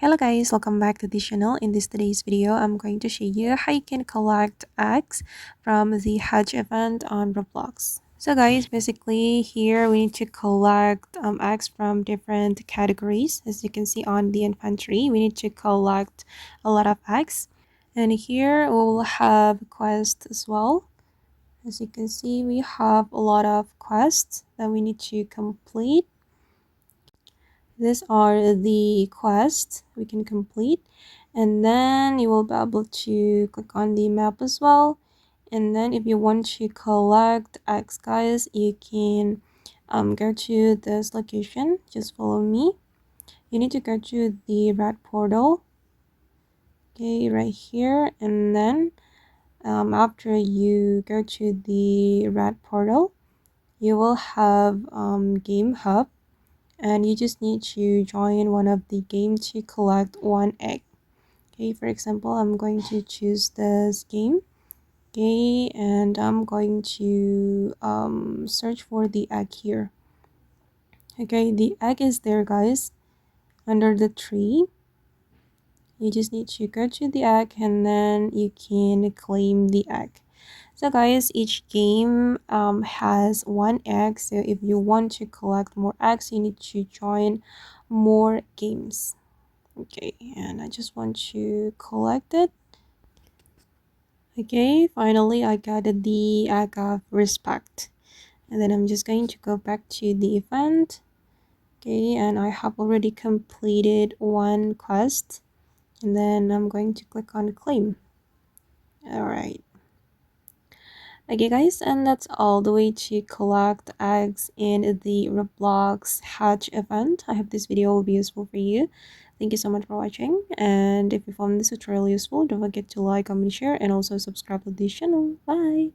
Hello guys, welcome back to this channel. In this today's video, I'm going to show you how you can collect eggs from the Hatch event on Roblox. So guys, basically here we need to collect eggs from different categories. As you can see on the inventory, we need to collect a lot of eggs. And here we'll have quests as well. As you can see, we have a lot of quests that we need to complete. These are the quests we can complete, and then you will be able to click on the map as well. And then if you want to collect eggs, guys, you can go to this location. Just follow me. You need to go to the red portal, okay, right here. And then after you go to the red portal, you will have game hub, and you just need to join one of the game to collect one egg. Okay, for example, I'm going to choose this game. Okay, and I'm going to search for the egg here. Okay, the egg is there, guys, under the tree. You just need to go to the egg and then you can claim the egg. So guys, each game has one egg, so if you want to collect more eggs, you need to join more games. Okay, and I just want to collect it. Okay, finally I got the egg of respect, and then I'm just going to go back to the event. Okay, and I have already completed one quest, and then I'm going to click on claim. All right. Okay guys, and that's all the way to collect eggs in the Roblox Hatch event. I hope this video will be useful for you. Thank you so much for watching, and if you found this tutorial useful, don't forget to like, comment, share, and also subscribe to this channel. Bye!